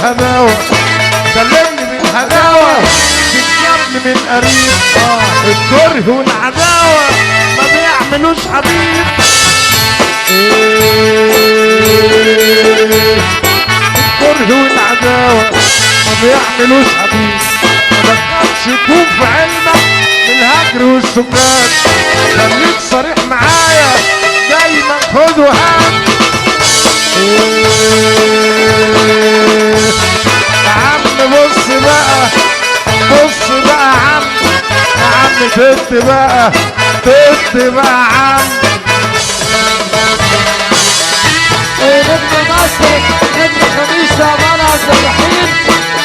الهداوة، سلمني بالهداوة، تكسبني من قريب. الكره والعداوة ما بيعملوش حبيب. الكره والعداوة ما بيعملوش حبيب. ما تخافش يكون في علمك بالهجر والسكات، خليك صريح معايا دايما خد وهات. يا عم بص بقى، بص بقى يا عم تد بقى، تد بقى يا عم. نجم مصر، نجم خميس عمال عبد الرحيم،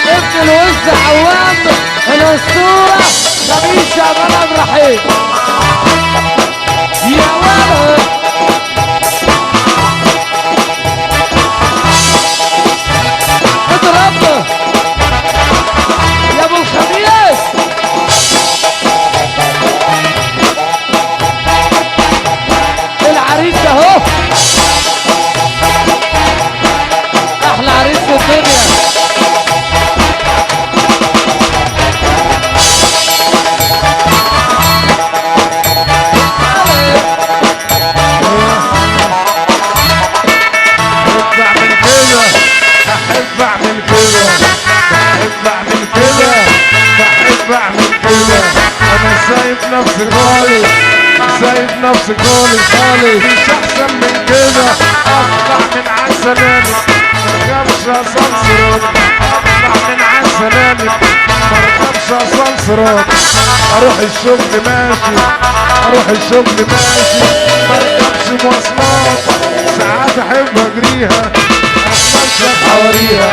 ابن الوز عوام الاسطوره خميس عمال عبد الرحيم. يا ولد اضرب يا ابو الخميس. العريس اهو، احلى عريس في الدنيا. احب اعمل كده، احب اعمل كده، بحب اعمل كده. انا سايب نفسي خالص، سايب نفسي خالص خالص. مش احسن من كده، اطلع من عالسلالم مركبش اسانسيرات، اطلع من عالسلالم مركبش اسانسيرات. اروح الشغل ماشي، اروح الشغل ماشي مركبش مواصلات. ساعات احب اجريها اتمشى في حواريها،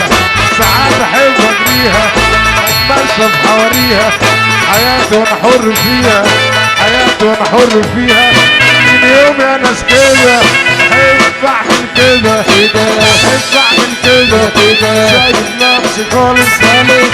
ساعات احب اجريها اتمشى في حواريها. حياتي وانا حر فيها، حياتي وانا حر فيها. من يومي انا كده احب اعمل كده، احب اعمل كده. سايب نفسي خالص خالص،